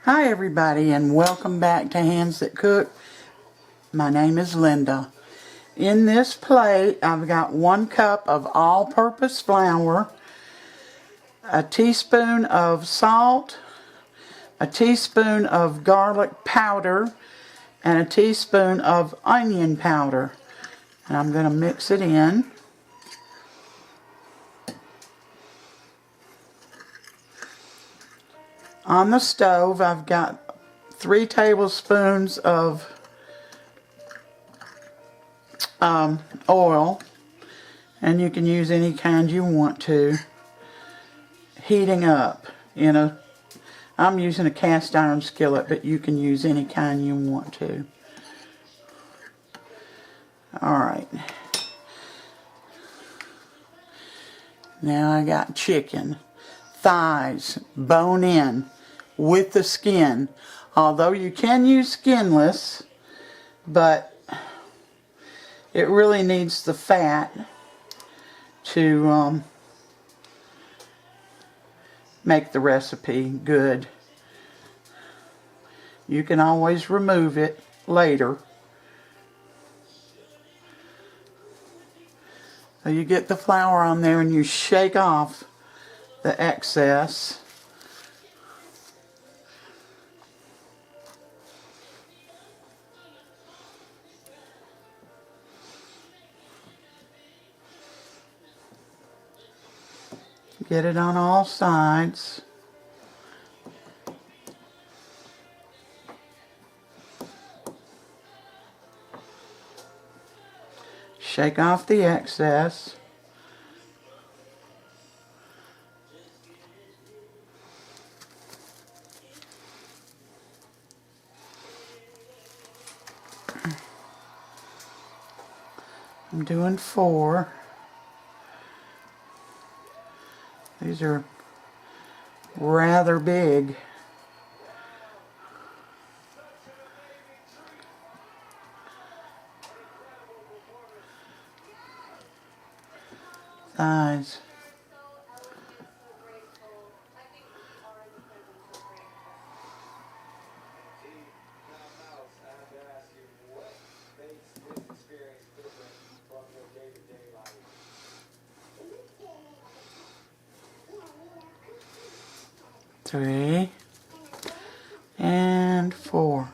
Hi everybody, and welcome back to Hands That Cook. My name is Linda. In this plate I've got 1 cup of all-purpose flour, a teaspoon of salt, a teaspoon of garlic powder, and a teaspoon of onion powder. And I'm going to mix it in. On the stove I've got 3 tablespoons of oil, and you can use any kind you want to, heating up. I'm using a cast iron skillet, but you can use any kind you want to. Alright, now I got chicken thighs, bone in, with the skin. Although you can use skinless, but it really needs the fat to make the recipe good. You can always remove it later. So you get the flour on there and you shake off the excess. Get it on all sides. Shake off the excess. I'm doing 4. These are rather big. Thighs. Three and 4.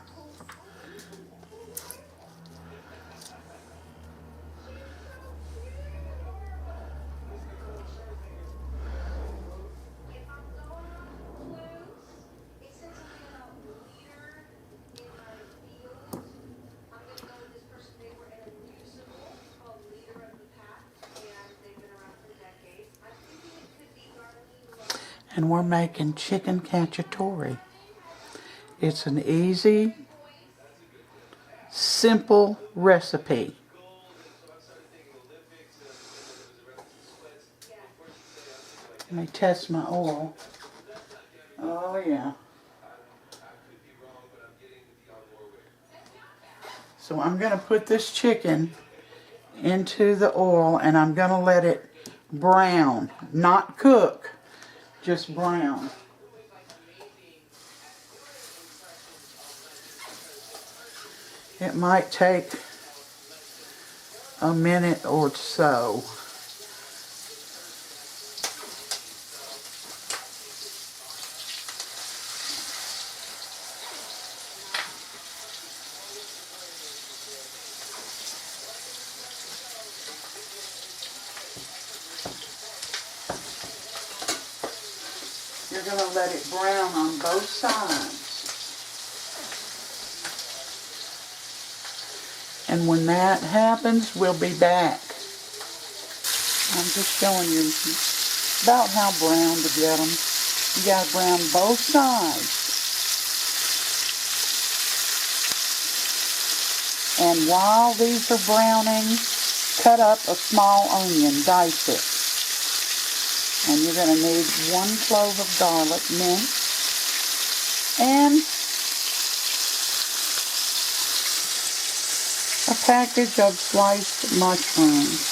And we're making chicken cacciatore. It's an easy, simple recipe. Let me test my oil. Oh yeah. So I'm going to put this chicken into the oil and I'm going to let it brown, not cook. Just brown. It might take a minute or so. You're going to let it brown on both sides. And when that happens, we'll be back. I'm just showing you about how brown to get them. You got to brown both sides. And while these are browning, cut up a small onion, dice it. And you're going to need 1 clove of garlic minced and a package of sliced mushrooms.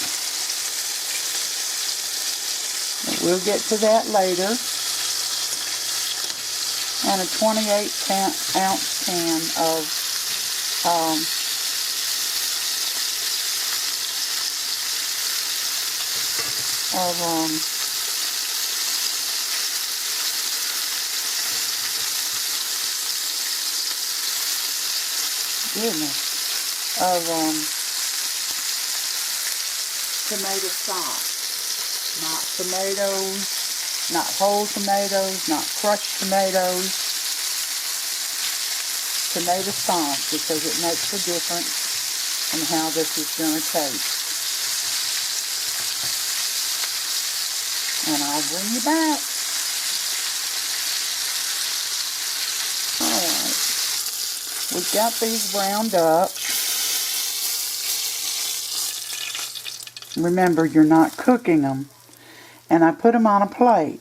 But we'll get to that later. and a 28-ounce can of tomato sauce. Not tomatoes, not whole tomatoes, not crushed tomatoes. Tomato sauce, because it makes a difference in how this is going to taste. And I'll bring you back. Alright. We've got these browned up. Remember, you're not cooking them. And I put them on a plate.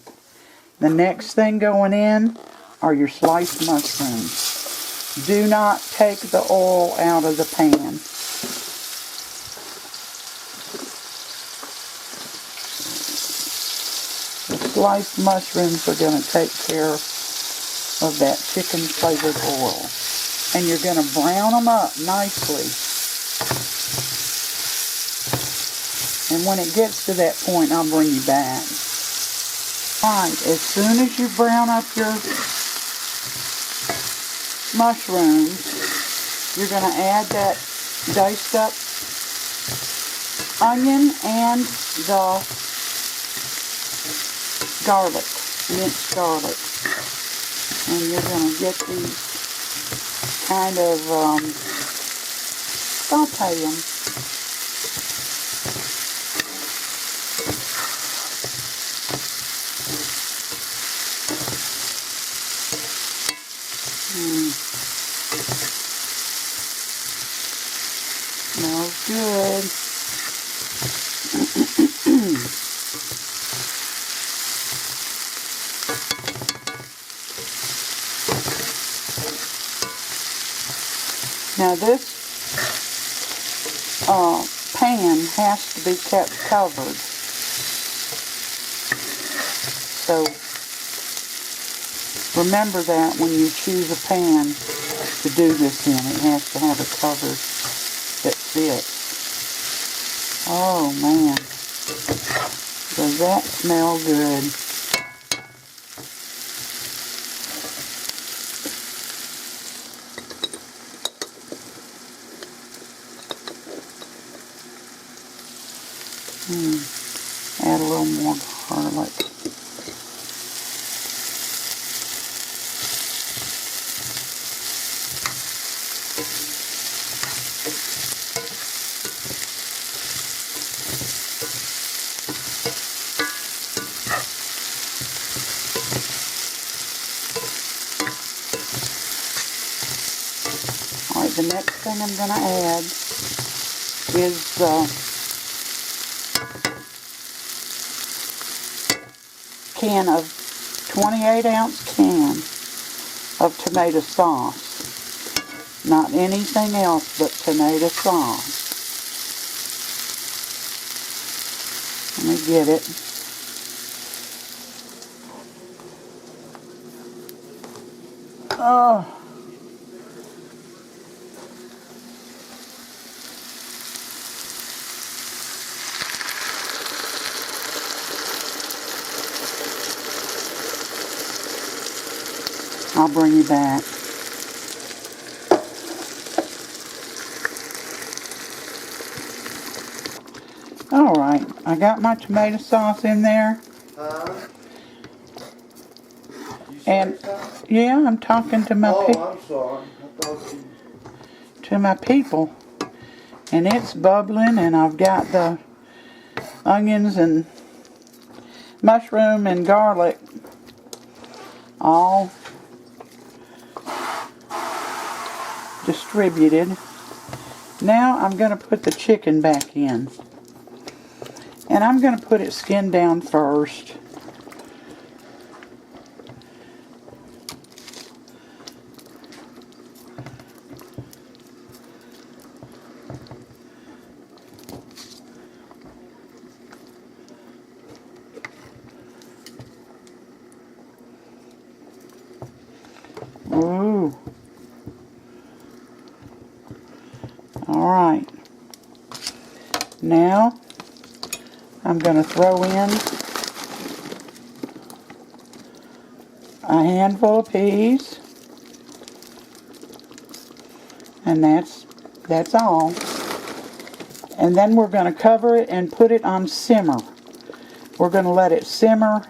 The next thing going in are your sliced mushrooms. Do not take the oil out of the pan. The sliced mushrooms are going to take care of that chicken flavored oil. And you're going to brown them up nicely. And when it gets to that point, I'll bring you back. Alright, as soon as you brown up your mushrooms, you're going to add that diced up onion and the garlic, minced garlic. And you're going to get these kind of saute them. Smells good. Now this pan has to be kept covered. So remember that when you choose a pan to do this in, it has to have a cover that fits. Oh man, does that smell good? Add a little more garlic. Alright, the next thing I'm going to add is can of 28-ounce can of tomato sauce. Not anything else but tomato sauce. Let me get it. Oh. I'll bring you back. Alright, I got my tomato sauce in there. And yeah, I'm talking to my I'm sorry. I thought you... to my people. And it's bubbling, and I've got the onions and mushroom and garlic all distributed. Now I'm going to put the chicken back in. And I'm going to put it skinned down first. Ooh. Alright. Now, I'm going to throw in a handful of peas. And that's all. And then we're going to cover it and put it on simmer. We're going to let it simmer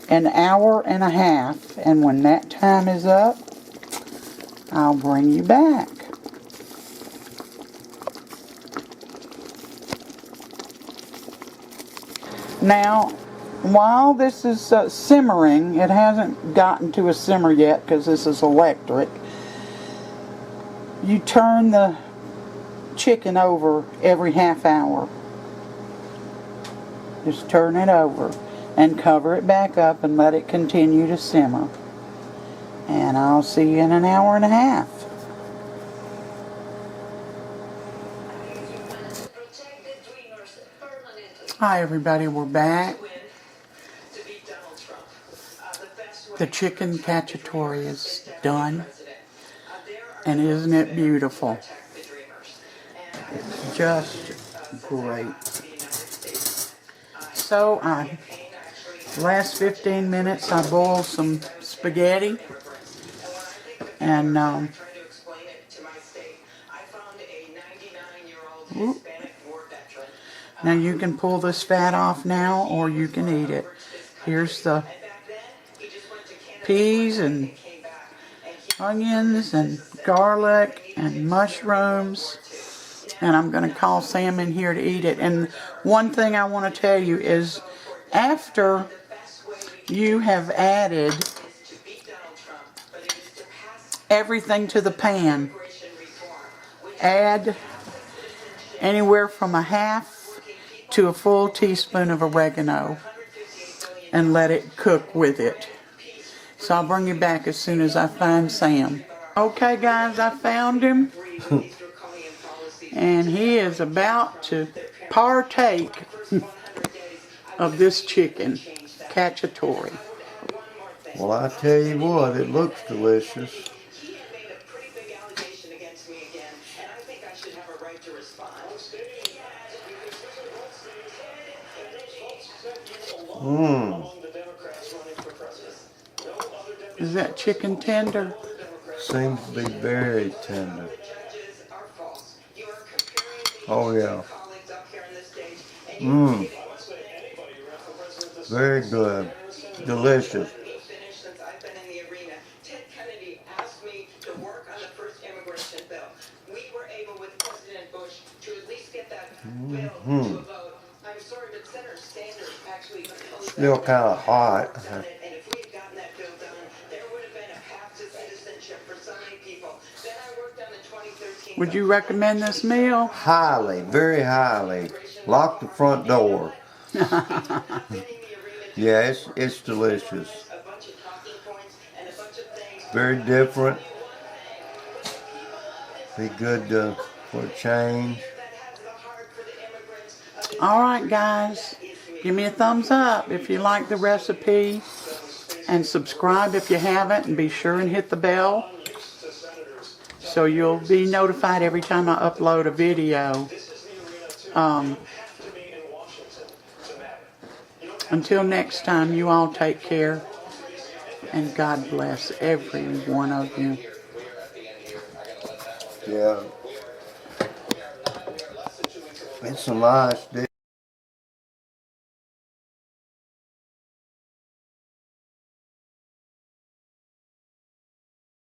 an hour and a half. And when that time is up, I'll bring you back. Now, while this is simmering, it hasn't gotten to a simmer yet because this is electric. You turn the chicken over every half hour. Just turn it over and cover it back up and let it continue to simmer. And I'll see you in an hour and a half. Hi everybody, we're back. The chicken cacciatore is done. And isn't it beautiful? It's just great. So, last 15 minutes I boiled some spaghetti. And, now you can pull this fat off now, or you can eat it. Here's the peas and onions and garlic and mushrooms, and I'm going to call Sam in here to eat it. And one thing I want to tell you is, after you have added everything to the pan, add anywhere from a half to a full teaspoon of oregano and let it cook with it. So I'll bring you back as soon as I find Sam. Okay guys, I found him. And he is about to partake of this chicken, cacciatore. Well, I tell you what, it looks delicious. Mmm. Is that chicken tender? Seems to be very tender. Oh yeah. Mmm. Very good. Delicious. Mm-hmm. Still kind of hot. Would you recommend this meal? Highly, very highly. Lock the front door. Yeah, it's delicious. Very different. Be good for a change. Alright guys, give me a thumbs up if you like the recipe, and subscribe if you haven't, and be sure and hit the bell so you'll be notified every time I upload a video. Until next time, you all take care, and God bless every one of you. Yeah. It's a nice dish.